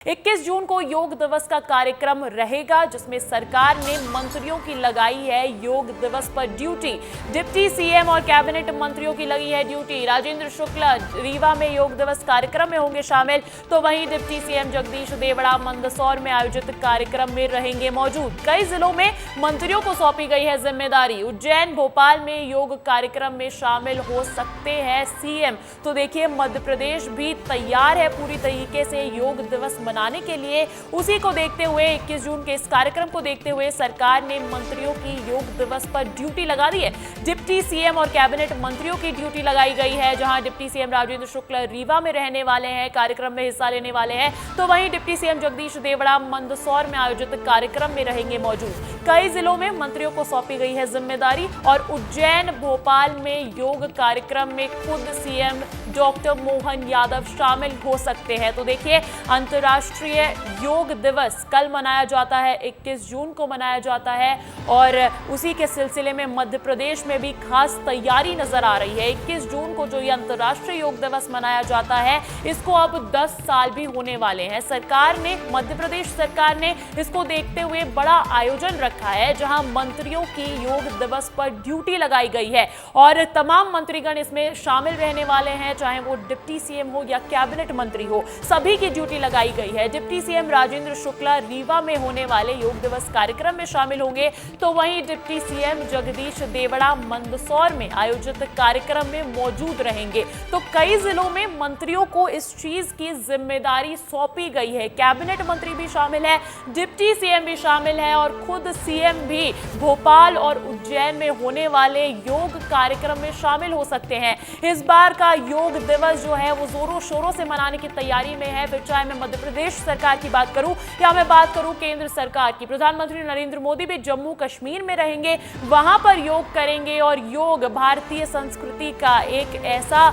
21 जून को योग दिवस का कार्यक्रम रहेगा, जिसमें सरकार ने मंत्रियों की लगाई है योग दिवस पर ड्यूटी। डिप्टी सीएम और कैबिनेट मंत्रियों की लगी है ड्यूटी। राजेंद्र शुक्ला रीवा में योग दिवस कार्यक्रम में होंगे शामिल, तो वहीं डिप्टी सीएम जगदीश देवड़ा मंदसौर में आयोजित कार्यक्रम में रहेंगे मौजूद। कई जिलों में मंत्रियों को सौंपी गई है जिम्मेदारी। उज्जैन, भोपाल में योग कार्यक्रम में शामिल हो सकते हैं सीएम। तो देखिए, मध्य प्रदेश भी तैयार है पूरी तरीके से योग दिवस मनाने के लिए। उसी को देखते हुए 21 जून के इस कार्यक्रम को देखते हुए सरकार ने मंत्रियों की योग दिवस पर ड्यूटी लगा दी है। डिप्टी सीएम और कैबिनेट मंत्रियों की ड्यूटी लगाई गई है, जहां डिप्टी सीएम राजेंद्र शुक्ला रीवा में रहने वाले हैं, कार्यक्रम में हिस्सा लेने वाले हैं, तो वहीं डिप्टी सीएम जगदीश देवड़ा मंदसौर में आयोजित कार्यक्रम में रहेंगे मौजूद। कई जिलों में मंत्रियों को सौंपी गई है जिम्मेदारी और उज्जैन, भोपाल में योग कार्यक्रम में खुद सीएम डॉक्टर मोहन यादव शामिल हो सकते हैं। तो देखिए, अंतर्राष्ट्रीय योग दिवस कल मनाया जाता है, 21 जून को मनाया जाता है और उसी के सिलसिले में मध्य प्रदेश में भी खास तैयारी नजर आ रही है। 21 जून को जो ये अंतर्राष्ट्रीय योग दिवस मनाया जाता है, इसको अब 10 साल भी होने वाले हैं। सरकार ने, मध्य प्रदेश सरकार ने इसको देखते हुए बड़ा आयोजन रखा है, जहां मंत्रियों की योग दिवस पर ड्यूटी लगाई गई है और तमाम मंत्रीगण इसमें शामिल रहने वाले हैं, चाहे वो डिप्टी सीएम हो या कैबिनेट मंत्री हो, सभी की ड्यूटी लगाई गई है। डिप्टी सीएम राजेंद्र शुक्ला रीवा में होने वाले योग दिवस कार्यक्रम में शामिल होंगे, तो वहीं डिप्टी सीएम जगदीश देवड़ा मंदसौर में आयोजित कार्यक्रम में मौजूद रहेंगे। तो कई जिलों में मंत्रियों को इस चीज की जिम्मेदारी सौंपी गई है। कैबिनेट मंत्री भी शामिल है, डिप्टी सीएम भी शामिल है और खुद सीएम भी भोपाल और उज्जैन में होने वाले योग कार्यक्रम में शामिल हो सकते हैं। इस बार का योग दिवस जो है वो जोरों शोरों से मनाने की तैयारी में है। फिर चाहे मैं मध्य प्रदेश सरकार की बात करूं या मैं बात करूं केंद्र सरकार की, प्रधानमंत्री नरेंद्र मोदी भी जम्मू कश्मीर में रहेंगे, वहां पर योग करेंगे और योग भारतीय संस्कृति का एक ऐसा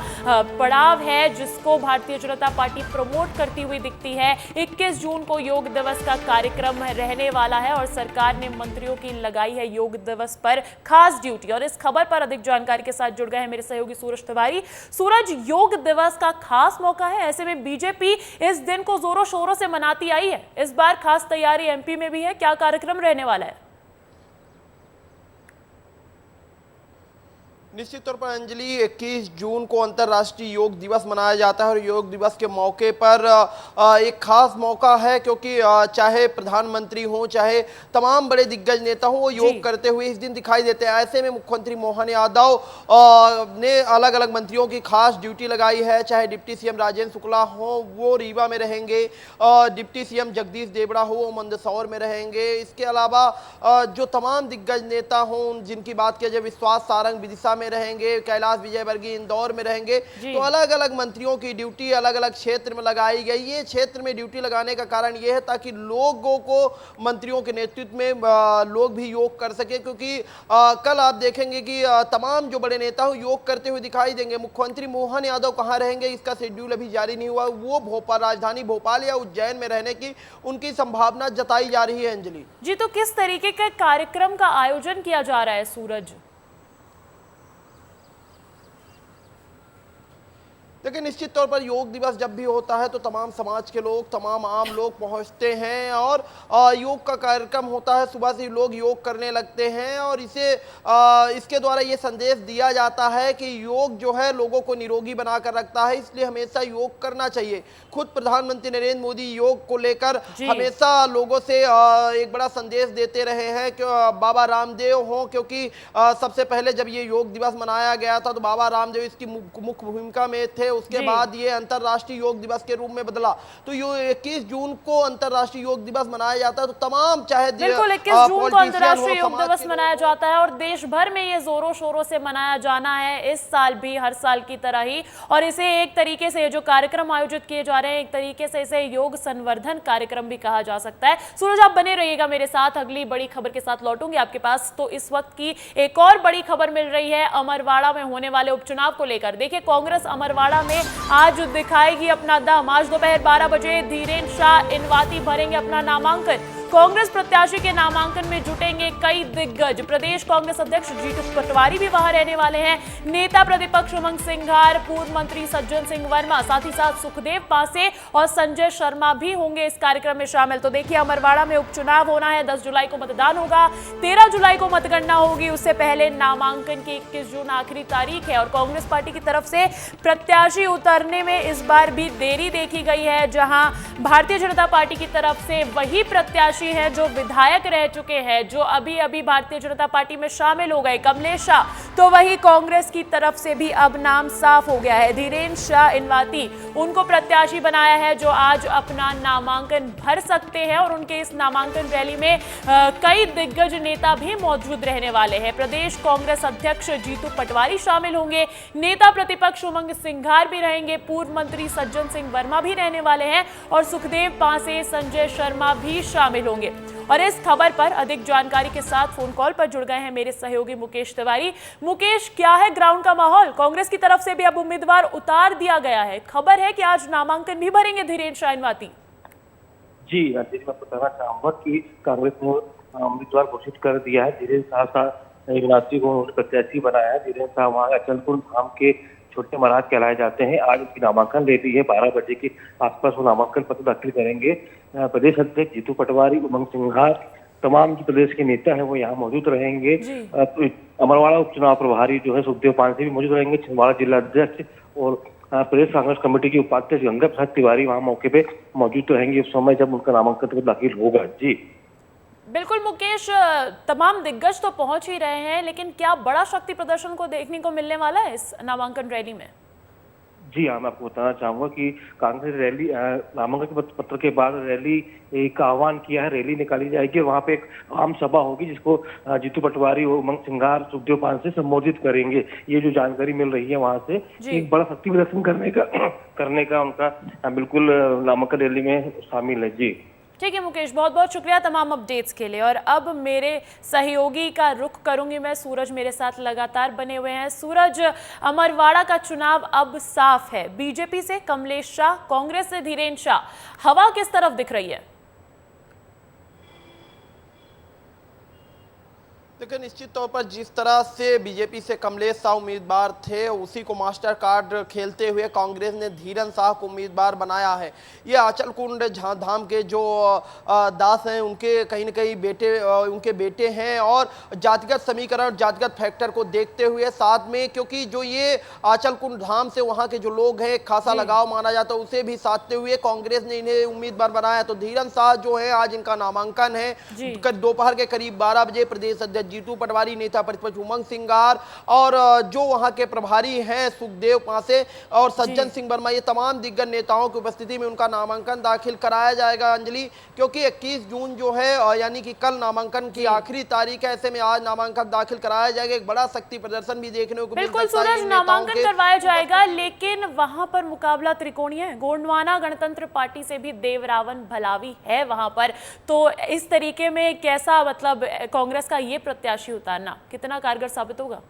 पड़ाव है जिसको भारतीय जनता पार्टी प्रमोट करती हुई दिखती है। 21 जून को योग दिवस का कार्यक्रम रहने वाला है और सरकार ने मंत्रियों की लगाई है योग दिवस पर खास ड्यूटी। और इस खबर पर अधिक जानकारी के साथ जुड़ गए हैं मेरे सहयोगी सूरज तिवारी। सूरज, योग दिवस का खास मौका है, ऐसे में बीजेपी इस दिन को जोरों शोरों से मनाती आई है। इस बार खास तैयारी एमपी में भी है, क्या कार्यक्रम रहने वाला है? निश्चित तौर पर अंजलि, 21 जून को अंतर्राष्ट्रीय योग दिवस मनाया जाता है और योग दिवस के मौके पर एक खास मौका है, क्योंकि चाहे प्रधानमंत्री हो, चाहे तमाम बड़े दिग्गज नेता हो, वो योग करते हुए इस दिन दिखाई देते हैं। ऐसे में मुख्यमंत्री मोहन यादव ने अलग अलग मंत्रियों की खास ड्यूटी लगाई है। चाहे डिप्टी सीएम राजेंद्र शुक्ला हो, वो रीवा में रहेंगे, डिप्टी सीएम जगदीश देवड़ा हो, वो मंदसौर में रहेंगे। इसके अलावा जो तमाम दिग्गज नेता हों, जिनकी बात किया जाए, विश्वास सारंग विदिशा में रहेंगे, कैलाश विजयवर्गीय इंदौर में रहेंगे, तो अलग अलग मंत्रियों की ड्यूटी अलग अलग क्षेत्र में लगाई गई। ये क्षेत्र में ड्यूटी लगाने का कारण यह है ताकि लोगों को, मंत्रियों के नेतृत्व में लोग भी योग कर सके, क्योंकि कल आप देखेंगे कि तमाम जो बड़े नेता हो योग करते हुए दिखाई देंगे। मुख्यमंत्री मोहन यादव कहां रहेंगे, इसका शेड्यूल अभी जारी नहीं हुआ। वो भोपाल, राजधानी भोपाल या उज्जैन में रहने की उनकी संभावना जताई जा रही है। अंजलि जी, तो किस तरीके का कार्यक्रम का आयोजन किया जा रहा है सूरज? देखिए, निश्चित तौर पर योग दिवस जब भी होता है तो तमाम समाज के लोग, तमाम आम लोग पहुंचते हैं और योग का कार्यक्रम होता है। सुबह से लोग योग करने लगते हैं और इसके द्वारा ये संदेश दिया जाता है कि योग जो है लोगों को निरोगी बनाकर रखता है, इसलिए हमेशा योग करना चाहिए। खुद प्रधानमंत्री नरेंद्र मोदी योग को लेकर हमेशा लोगों से एक बड़ा संदेश देते रहे हैं कि बाबा रामदेव हों, क्योंकि सबसे पहले जब ये योग दिवस मनाया गया था तो बाबा रामदेव इसकी मुख्य भूमिका में थे। उसके बाद ये अंतर्राष्ट्रीय योग दिवस के रूप में बदला। तो ये 21 जून को अंतर्राष्ट्रीय योग दिवस मनाया जाता है, तो तमाम, चाहे बिल्कुल 21 जून को अंतर्राष्ट्रीय योग दिवस मनाया जाता है और देश भर में ये जोरों शोरों से मनाया जाना है, इस साल भी हर साल की तरह ही। और इसे एक तरीके से, जो कार्यक्रम आयोजित किए जा रहे हैं, एक तरीके से इसे योग संवर्धन कार्यक्रम भी कहा जा सकता है। सूरज, आप बने रहिएगा मेरे साथ, अगली बड़ी खबर के साथ लौटूंगी आपके पास। तो इस वक्त की एक और बड़ी खबर मिल रही है अमरवाड़ा में होने वाले उपचुनाव को लेकर। देखिए, कांग्रेस अमरवाड़ा में आज दिखाएगी अपना दम। आज दोपहर 12 बजे धीरेन्द्र शाह इनवाती भरेंगे अपना नामांकन। कांग्रेस प्रत्याशी के नामांकन में जुटेंगे कई दिग्गज। प्रदेश कांग्रेस अध्यक्ष जीतू पटवारी भी वहां रहने वाले हैं। नेता प्रतिपक्ष उमंग सिंघार, पूर्व मंत्री सज्जन सिंह वर्मा, साथ ही साथ सुखदेव पांसे और संजय शर्मा भी होंगे इस कार्यक्रम में शामिल। तो देखिए, अमरवाड़ा में उपचुनाव होना है, 10 जुलाई को मतदान होगा, 13 जुलाई को मतगणना होगी। उससे पहले नामांकन की 21 जून आखिरी तारीख है और कांग्रेस पार्टी की तरफ से प्रत्याशी उतरने में इस बार भी देरी देखी गई है। जहां भारतीय जनता पार्टी की तरफ से वही प्रत्याशी हैं जो विधायक रह चुके हैं, जो अभी अभी भारतीय जनता पार्टी में शामिल हो गए, कमलेश शाह, तो वही कांग्रेस की तरफ से भी अब नाम साफ हो गया है। धीरेन्द्र शाह इनवाती उनको प्रत्याशी बनाया है जो आज अपना नामांकन भर सकते हैं और उनके इस नामांकन रैली में कई दिग्गज नेता भी मौजूद रहने वाले हैं। प्रदेश कांग्रेस अध्यक्ष जीतू पटवारी शामिल होंगे, नेता प्रतिपक्ष उमंग सिंघार भी रहेंगे, पूर्व मंत्री सज्जन सिंह वर्मा भी रहने वाले हैं और सुखदेव पांसे, संजय शर्मा भी शामिल होंगे। और इस खबर पर अधिक जानकारी के साथ फोन कॉल पर जुड़ गए हैं मेरे सहयोगी मुकेश तिवारी। मुकेश, क्या है ग्राउंड का माहौल? कांग्रेस की तरफ से भी अब उम्मीदवार उतार दिया गया है, खबर है कि आज नामांकन भी भरेंगे धीरेन्द्र शाह इनवाती। जी, मैं बताना चाहूंगा कि कांग्रेस ने उम्मीदवार घोषित कर दिया है। धीरेन्द्र शाह इनवाती को प्रत्याशी बनाया है। धीरेन्द्र शाह वहाँ अचलपुर धाम के छोटे महाराज कहलाए जाते हैं। आज उनकी नामांकन रैली है, 12 बजे के आसपास वो नामांकन पत्र दाखिल करेंगे। प्रदेश अध्यक्ष जीतू पटवारी, उमंग सिंघार, तमाम जो प्रदेश के नेता हैं वो यहाँ मौजूद रहेंगे। अमरवाड़ा उपचुनाव प्रभारी जो है सुखदेव पांसे भी मौजूद रहेंगे, छिंदवाड़ा जिला अध्यक्ष और प्रदेश कांग्रेस कमेटी के उपाध्यक्ष गंगा प्रसाद तिवारी वहाँ मौके पे मौजूद रहेंगे उस समय जब उनका नामांकन पत्र दाखिल होगा। जी बिल्कुल मुकेश, तमाम दिग्गज तो पहुंच ही रहे हैं, लेकिन क्या बड़ा शक्ति प्रदर्शन को देखने को मिलने वाला है इस नामांकन रैली में? जी हाँ, मैं आपको बताना चाहूंगा कि कांग्रेस रैली नामांकन पत्र के बाद रैली का आह्वान किया है। रैली निकाली जाएगी, वहां पे एक आम सभा होगी जिसको जीतू पटवारी और उमंग सिंघार, सुखदेव पांसे संबोधित करेंगे। ये जो जानकारी मिल रही है वहां से एक बड़ा शक्ति प्रदर्शन करने का उनका बिल्कुल नामांकन रैली में शामिल है। जी ठीक है मुकेश, बहुत बहुत शुक्रिया तमाम अपडेट्स के लिए। और अब मेरे सहयोगी का रुख करूंगी मैं, सूरज मेरे साथ लगातार बने हुए हैं। सूरज, अमरवाड़ा का चुनाव अब साफ है, बीजेपी से कमलेश शाह, कांग्रेस से धीरेन्द्र शाह, हवा किस तरफ दिख रही है? देखिए, निश्चित तौर पर जिस तरह से बीजेपी से कमलेश शाह उम्मीदवार थे उसी को मास्टर कार्ड खेलते हुए कांग्रेस ने धीरेन्द्र शाह को उम्मीदवार बनाया है। ये आंचलकुंड धाम के जो दास हैं उनके कहीं न कहीं उनके बेटे हैं और जातिगत समीकरण, जातिगत फैक्टर को देखते हुए साथ में, क्योंकि जो ये आंचलकुंड धाम से वहाँ के जो लोग हैं खासा लगाव माना जाता है, उसे भी साधते हुए कांग्रेस ने इन्हें उम्मीदवार बनाया। तो धीरेन्द्र शाह जो है आज इनका नामांकन है दोपहर के करीब 12 बजे। प्रदेश अध्यक्ष जीतू पटवारी, नेता प्रतिपक्ष उमंग सिंघार और जो वहां के प्रभारी हैं सुखदेव पांसे और सज्जन सिंह वर्मा, ये तमाम दिग्गज नेताओं की उपस्थिति में उनका नामांकन दाखिल कराया जाएगा अंजलि, क्योंकि 21 जून जो है यानी कि कल नामांकन की आखिरी तारीख है। ऐसे में आज नामांकन दाखिल कराया जाएगा। एक बड़ा शक्ति प्रदर्शन भी देखने को मिल सकता है। बिल्कुल सूरज, नामांकन करवाया जाएगा, लेकिन वहां पर मुकाबला त्रिकोणीय है। गोंडवाना गणतंत्र पार्टी से भी देवरावन भलावी है वहां पर। तो इस तरीके में कैसा, मतलब कांग्रेस का ये प्रत्याशी उतारना कितना कारगर साबित होगा?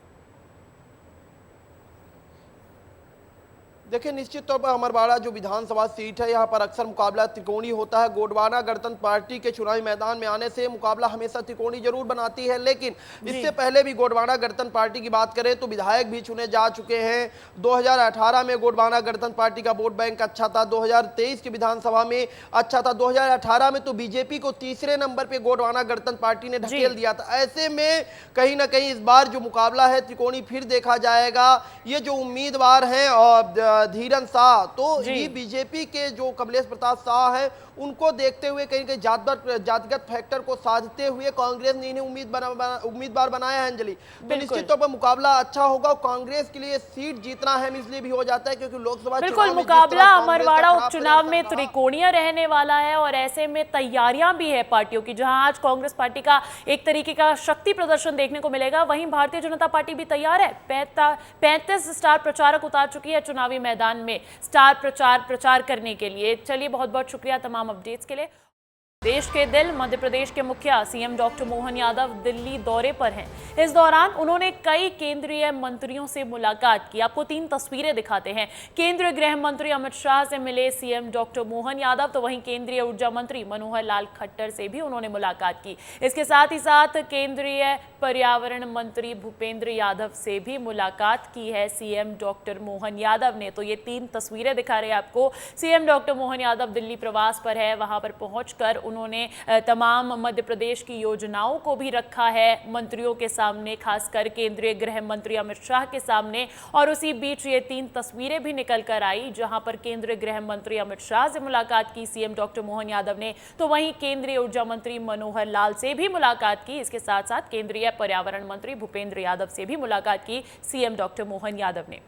देखिए, निश्चित तौर पर अमरवाड़ा जो विधानसभा सीट है, यहाँ पर अक्सर मुकाबला त्रिकोणी होता है। गोंडवाना गणतंत्र पार्टी के चुनावी मैदान में आने से मुकाबला हमेशा त्रिकोणी जरूर बनाती है, लेकिन इससे पहले भी गोंडवाना गणतंत्र पार्टी की बात करें तो विधायक भी चुने जा चुके हैं। 2018 में गोंडवाना गणतंत्र पार्टी का वोट बैंक अच्छा था, 2023 की विधानसभा में अच्छा था, 2018 में तो बीजेपी को तीसरे नंबर पर गोंडवाना गणतंत्र पार्टी ने ढकेल दिया था। ऐसे में कहीं ना कहीं इस बार जो मुकाबला है त्रिकोणी फिर देखा जाएगा। ये जो उम्मीदवार हैं धीरेन्द्र शाह, तो ये बीजेपी के जो कमलेश प्रताप शाह है उनको देखते हुए कहीं कहीं जातिगत फैक्टर को साधते हुए कांग्रेस ने इन्हें उम्मीदवार बनाया है अंजलि। तो निश्चित तौर पर मुकाबला अच्छा होगा। कांग्रेस के लिए सीट जीतना है इसलिए भी हो जाता है क्योंकि लोकसभा बिल्कुल मुकाबला अमरवाड़ा उपचुनाव में त्रिकोणीय रहने वाला है और ऐसे में तैयारियां भी है पार्टियों की। जहां आज कांग्रेस पार्टी का एक तरीके का शक्ति प्रदर्शन देखने को मिलेगा, वहीं भारतीय जनता पार्टी भी तैयार है। 35 स्टार प्रचारक उतार चुकी है चुनावी मैदान में स्टार प्रचार करने के लिए। चलिए, बहुत बहुत शुक्रिया तमाम अपडेट्स के लिए। देश के दिल मध्य प्रदेश के मुखिया सीएम डॉक्टर मोहन यादव दिल्ली दौरे पर हैं। इस दौरान उन्होंने कई केंद्रीय मंत्रियों से मुलाकात की। आपको 3 तस्वीरें दिखाते हैं। केंद्रीय गृह मंत्री अमित शाह से मिले सीएम डॉक्टर मोहन यादव, तो वहीं केंद्रीय ऊर्जा मंत्री मनोहर लाल खट्टर से भी उन्होंने मुलाकात की। इसके साथ ही साथ केंद्रीय पर्यावरण मंत्री भूपेंद्र यादव से भी मुलाकात की है सीएम डॉक्टर मोहन यादव ने। तो ये 3 तस्वीरें दिखा रहे हैं आपको। सीएम डॉक्टर मोहन यादव दिल्ली प्रवास पर है। वहां पर पहुंचकर उन्होंने तमाम मध्य प्रदेश की योजनाओं को भी रखा है मंत्रियों के सामने, खासकर केंद्रीय गृह मंत्री अमित शाह के सामने। और उसी बीच ये 3 तस्वीरें भी निकल कर आई, जहां पर केंद्रीय गृह मंत्री अमित शाह से मुलाकात की सीएम डॉक्टर मोहन यादव ने, तो वहीं केंद्रीय ऊर्जा मंत्री मनोहर लाल से भी मुलाकात की। इसके साथ साथ केंद्रीय पर्यावरण मंत्री भूपेंद्र यादव से भी मुलाकात की सीएम डॉक्टर मोहन यादव ने।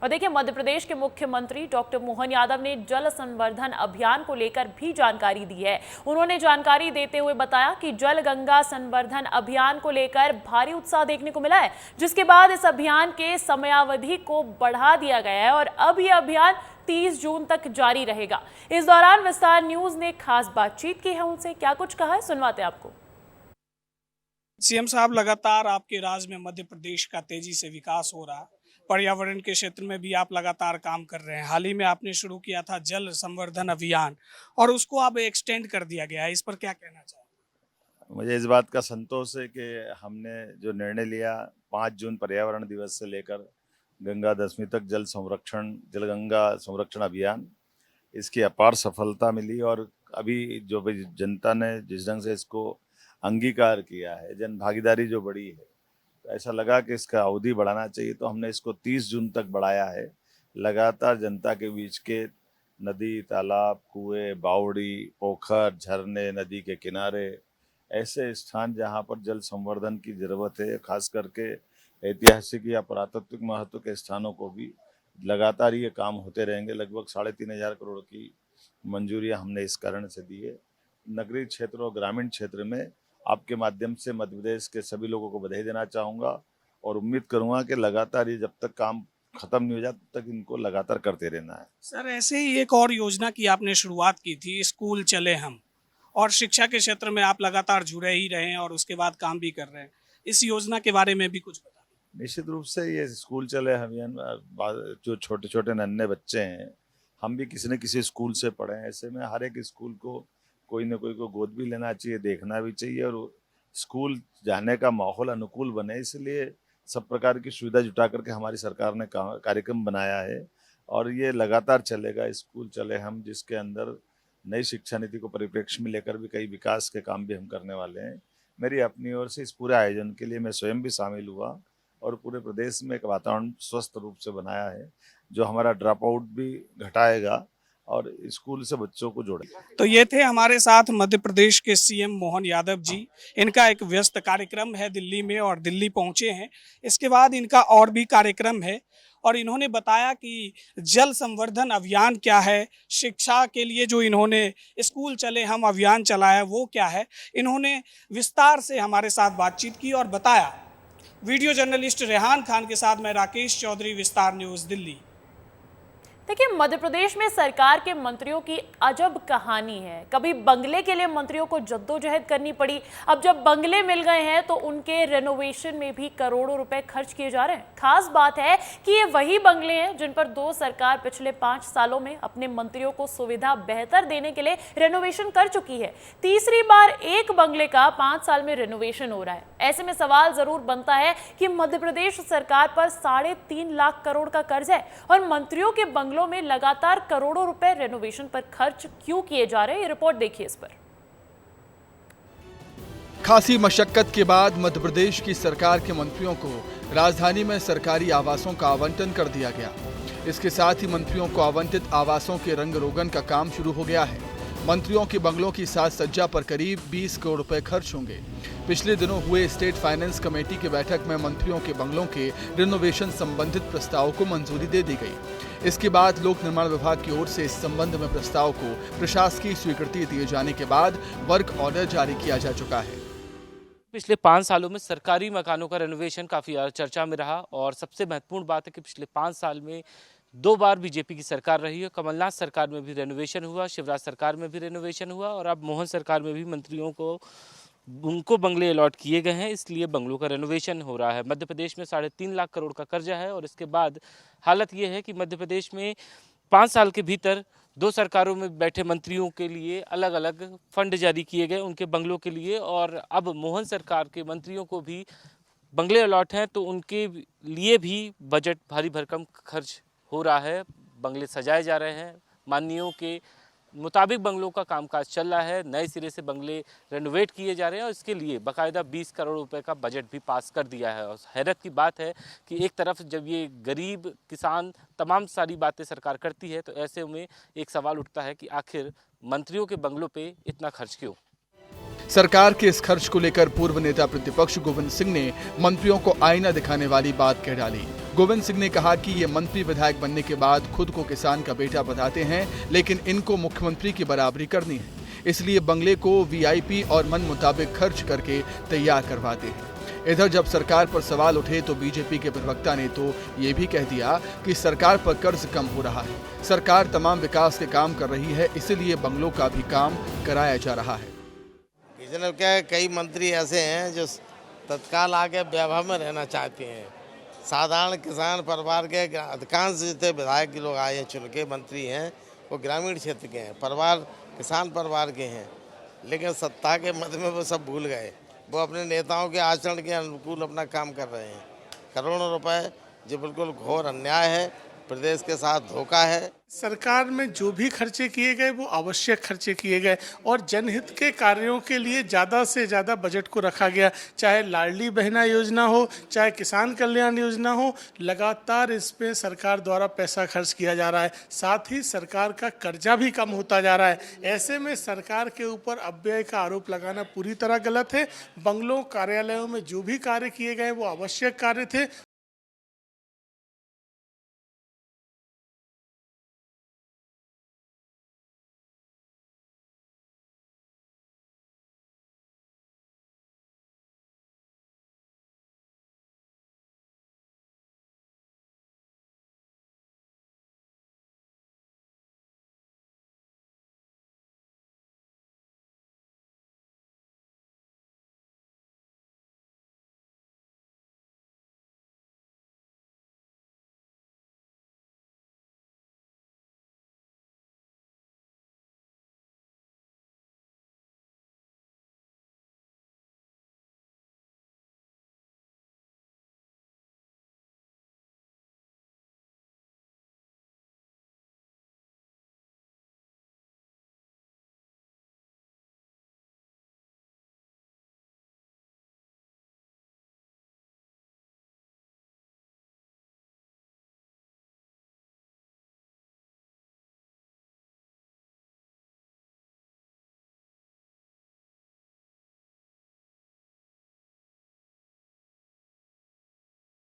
और देखिए, मध्य प्रदेश के मुख्यमंत्री डॉक्टर मोहन यादव ने जल संवर्धन अभियान को लेकर भी जानकारी दी है। उन्होंने जानकारी देते हुए बताया कि जल गंगा संवर्धन अभियान को लेकर भारी उत्साह देखने को मिला है, जिसके बाद इस अभियान के समयावधि को बढ़ा दिया गया है और अब यह अभियान 30 जून तक जारी रहेगा। इस दौरान विस्तार न्यूज ने खास बातचीत की है उनसे। क्या कुछ कहा है, सुनवाते हैं आपको। सीएम साहब, लगातार आपके राज्य में मध्य प्रदेश का तेजी से विकास हो रहा है। पर्यावरण के क्षेत्र में भी आप लगातार काम कर रहे हैं। हाल ही में आपने शुरू किया था जल संवर्धन अभियान और उसको अब एक्सटेंड कर दिया गया है। इस पर क्या कहना चाहेंगे? मुझे इस बात का संतोष है कि हमने जो निर्णय लिया 5 जून पर्यावरण दिवस से लेकर गंगा दशमी तक जल गंगा संरक्षण अभियान, इसकी अपार सफलता मिली। और अभी जो भी जनता ने जिस ढंग से इसको अंगीकार किया है, जन भागीदारी जो बढ़ी है, तो ऐसा लगा कि इसका अवधि बढ़ाना चाहिए। तो हमने इसको 30 जून तक बढ़ाया है। लगातार जनता के बीच के नदी, तालाब, कुएं, बावड़ी, पोखर, झरने, नदी के किनारे, ऐसे स्थान जहां पर जल संवर्धन की जरूरत है, खास करके ऐतिहासिक या पुरातात्विक महत्व के स्थानों को भी लगातार ये काम होते रहेंगे। लगभग 3,500 करोड़ की मंजूरियां हमने इस कारण से दी है। नगरीय क्षेत्र और ग्रामीण क्षेत्र में आपके माध्यम से मध्य प्रदेश के सभी लोगों को बधाई देना चाहूँगा और उम्मीद करूँगा कि लगातार ये जब तक काम खत्म नहीं हो जाता तब तक इनको लगातार करते रहना है। सर, ऐसे ही एक और योजना की आपने शुरुआत की थी, स्कूल चले हम, और शिक्षा के क्षेत्र में आप लगातार जुड़े ही रहे हैं और उसके बाद काम भी कर रहे हैं। इस योजना के बारे में भी कुछ बताएं। निश्चित रूप से ये स्कूल चले हम, जो छोटे छोटे नन्हे बच्चे हैं, हम भी किसी न किसी स्कूल से पढ़े हैं। ऐसे में हर एक स्कूल को कोई न कोई को गोद भी लेना चाहिए, देखना भी चाहिए और स्कूल जाने का माहौल अनुकूल बने, इसलिए सब प्रकार की सुविधा जुटा करके हमारी सरकार ने कार्यक्रम बनाया है और ये लगातार चलेगा। स्कूल चले हम, जिसके अंदर नई शिक्षा नीति को परिप्रेक्ष्य में लेकर भी कई विकास के काम भी हम करने वाले हैं। मेरी अपनी ओर से इस पूरे आयोजन के लिए मैं स्वयं भी शामिल हुआ और पूरे प्रदेश में एक वातावरण स्वस्थ रूप से बनाया है, जो हमारा ड्रॉप आउट भी घटाएगा और स्कूल से बच्चों को जोड़े। तो ये थे हमारे साथ मध्य प्रदेश के सीएम मोहन यादव जी। इनका एक व्यस्त कार्यक्रम है दिल्ली में और दिल्ली पहुंचे हैं। इसके बाद इनका और भी कार्यक्रम है और इन्होंने बताया कि जल संवर्धन अभियान क्या है, शिक्षा के लिए जो इन्होंने स्कूल चले हम अभियान चलाया वो क्या है। इन्होंने विस्तार से हमारे साथ बातचीत की और बताया। वीडियो जर्नलिस्ट रेहान खान के साथ मैं राकेश चौधरी, विस्तार न्यूज़, दिल्ली। देखिए, मध्य प्रदेश में सरकार के मंत्रियों की अजब कहानी है। कभी बंगले के लिए मंत्रियों को जद्दोजहद करनी पड़ी, अब जब बंगले मिल गए हैं तो उनके रेनोवेशन में भी करोड़ों रुपए खर्च किए जा रहे हैं। खास बात है कि ये वही बंगले हैं जिन पर 2 सरकार पिछले 5 सालों में अपने मंत्रियों को सुविधा बेहतर देने के लिए रेनोवेशन कर चुकी है। तीसरी बार एक बंगले का 5 साल में रेनोवेशन हो रहा है। ऐसे में सवाल जरूर बनता है कि मध्य प्रदेश सरकार पर 3.5 लाख करोड़ का कर्ज है और मंत्रियों के बंगलों में लगातार करोड़ों रुपए रेनोवेशन पर खर्च क्यों किए जा रहे हैं। ये रिपोर्ट देखिए इस पर। खासी मशक्कत के बाद मध्य प्रदेश की सरकार के मंत्रियों को राजधानी में सरकारी आवासों का आवंटन कर दिया गया। इसके साथ ही मंत्रियों को आवंटित आवासों के रंग रोगन का काम शुरू हो गया है। मंत्रियों के बंगलों की साज सज्जा पर करीब 20 करोड़ रुपए खर्च होंगे। पिछले दिनों हुए स्टेट फाइनेंस कमेटी की बैठक में मंत्रियों के बंगलों के रिनोवेशन संबंधित प्रस्ताव को मंजूरी दे दी गई। इसके बाद लोक निर्माण विभाग की ओर से इस संबंध में प्रस्ताव को प्रशासकीय स्वीकृति दिए जाने के बाद वर्क ऑर्डर जारी किया जा चुका है। पिछले 5 सालों में सरकारी मकानों का रेनोवेशन काफ़ी चर्चा में रहा और सबसे महत्वपूर्ण बात है कि पिछले 5 साल में 2 बार बीजेपी की सरकार रही है। कमलनाथ सरकार में भी रेनोवेशन हुआ, शिवराज सरकार में भी रेनोवेशन हुआ और अब मोहन सरकार में भी मंत्रियों को उनको बंगले अलॉट किए गए हैं, इसलिए बंगलों का रेनोवेशन हो रहा है। मध्य प्रदेश में 3.5 लाख करोड़ का कर्जा है और इसके बाद हालत ये है कि मध्य प्रदेश में 5 साल के भीतर 2 सरकारों में बैठे मंत्रियों के लिए अलग अलग फंड जारी किए गए उनके बंगलों के लिए, और अब मोहन सरकार के मंत्रियों को भी बंगले अलॉट हैं तो उनके लिए भी बजट भारी भरकम खर्च हो रहा है। बंगले सजाए जा रहे हैं, माननीयों के मुताबिक बंगलों का कामकाज चल रहा है, नए सिरे से बंगले रेनोवेट किए जा रहे हैं और इसके लिए बाकायदा 20 करोड़ रुपए का बजट भी पास कर दिया है। और हैरत की बात है कि एक तरफ जब ये गरीब किसान तमाम सारी बातें सरकार करती है तो ऐसे में एक सवाल उठता है कि आखिर मंत्रियों के बंगलों पे इतना खर्च क्यों। सरकार के इस खर्च को लेकर पूर्व नेता प्रतिपक्ष गोविंद सिंह ने मंत्रियों को आईना दिखाने वाली बात कह डाली। गोविंद सिंह ने कहा कि ये मंत्री विधायक बनने के बाद खुद को किसान का बेटा बताते हैं, लेकिन इनको मुख्यमंत्री की बराबरी करनी है, इसलिए बंगले को वीआईपी और मन मुताबिक खर्च करके तैयार करवाते हैं। इधर जब सरकार पर सवाल उठे तो बीजेपी के प्रवक्ता ने तो ये भी कह दिया कि सरकार पर कर्ज कम हो रहा है, सरकार तमाम विकास के काम कर रही है, इसीलिए बंगलों का भी काम कराया जा रहा है। क्या है, कई मंत्री ऐसे हैं जो तत्काल आके वैभव में रहना चाहते हैं। साधारण किसान परिवार के अधिकांश जितने विधायक लोग आए हैं चुन के मंत्री हैं वो ग्रामीण क्षेत्र के हैं, परिवार किसान परिवार के हैं, लेकिन सत्ता के मद में वो सब भूल गए। वो अपने नेताओं के आचरण के अनुकूल अपना काम कर रहे हैं। करोड़ों रुपए जो बिल्कुल घोर अन्याय है, प्रदेश के साथ धोखा है। सरकार में जो भी खर्चे किए गए वो आवश्यक खर्चे किए गए और जनहित के कार्यों के लिए ज़्यादा से ज़्यादा बजट को रखा गया। चाहे लाडली बहना योजना हो, चाहे किसान कल्याण योजना हो, लगातार इस पे सरकार द्वारा पैसा खर्च किया जा रहा है। साथ ही सरकार का कर्जा भी कम होता जा रहा है। ऐसे में सरकार के ऊपर अपव्यय का आरोप लगाना पूरी तरह गलत है। बंगलों, कार्यालयों में जो भी कार्य किए गए वो आवश्यक कार्य थे।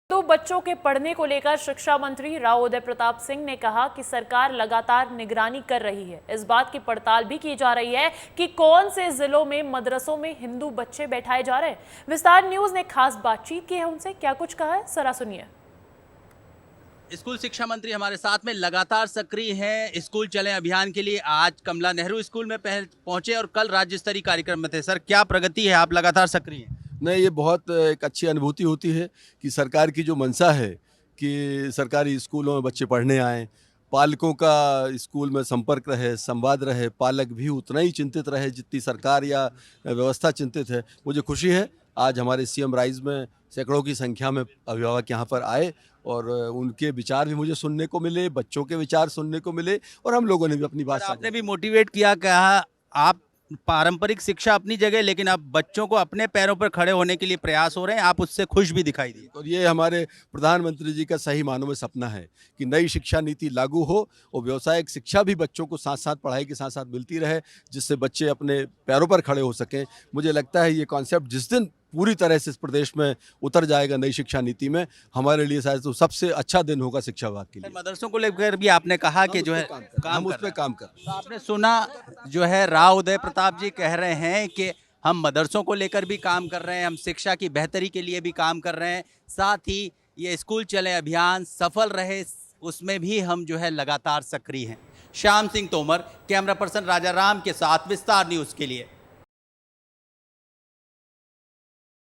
तो बच्चों के पढ़ने को लेकर शिक्षा मंत्री राव उदय प्रताप सिंह ने कहा कि सरकार लगातार निगरानी कर रही है। इस बात की पड़ताल भी की जा रही है कि कौन से जिलों में मदरसों में हिंदू बच्चे बैठाए जा रहे हैं। विस्तार न्यूज ने खास बातचीत की है उनसे, क्या कुछ कहा है जरा सुनिए। स्कूल शिक्षा मंत्री हमारे साथ में लगातार सक्रिय हैं स्कूल चले अभियान के लिए। आज कमला नेहरू स्कूल में पहुंचे और कल राज्य स्तरीय कार्यक्रम में थे। सर, क्या प्रगति है? आप लगातार सक्रिय हैं। नहीं, ये बहुत एक अच्छी अनुभूति होती है कि सरकार की जो मंशा है कि सरकारी स्कूलों में बच्चे पढ़ने आएँ, पालकों का स्कूल में संपर्क रहे, संवाद रहे, पालक भी उतना ही चिंतित रहे जितनी सरकार या व्यवस्था चिंतित है। मुझे खुशी है आज हमारे सीएम राइज में सैकड़ों की संख्या में अभिभावक यहाँ पर आए और उनके विचार भी मुझे सुनने को मिले, बच्चों के विचार सुनने को मिले और हम लोगों ने भी अपनी बात। आपने भी मोटिवेट किया, कहा आप पारंपरिक शिक्षा अपनी जगह, लेकिन अब बच्चों को अपने पैरों पर खड़े होने के लिए प्रयास हो रहे हैं। आप उससे खुश भी दिखाई दिए। और ये हमारे प्रधानमंत्री जी का सही मानों में सपना है कि नई शिक्षा नीति लागू हो और व्यावसायिक शिक्षा भी बच्चों को साथ साथ पढ़ाई के साथ साथ मिलती रहे, जिससे बच्चे अपने पैरों पर खड़े हो सकें। मुझे लगता है ये कॉन्सेप्ट जिस दिन पूरी तरह से इस प्रदेश में उतर जाएगा नई शिक्षा नीति में, हमारे लिए शायद तो सबसे अच्छा दिन होगा शिक्षा विभाग के लिए। मदरसों को लेकर भी आपने कहा कि जो है हम उस पर काम कर। तो आपने सुना जो है राव उदय प्रताप जी कह रहे हैं कि हम मदरसों को लेकर भी काम कर रहे हैं, हम शिक्षा की बेहतरी के लिए भी काम कर रहे हैं, साथ ही ये स्कूल चले अभियान सफल रहे, उसमें भी हम जो है लगातार सक्रिय हैं। श्याम सिंह तोमर, कैमरा पर्सन राजा राम के साथ, विस्तार न्यूज़ के लिए।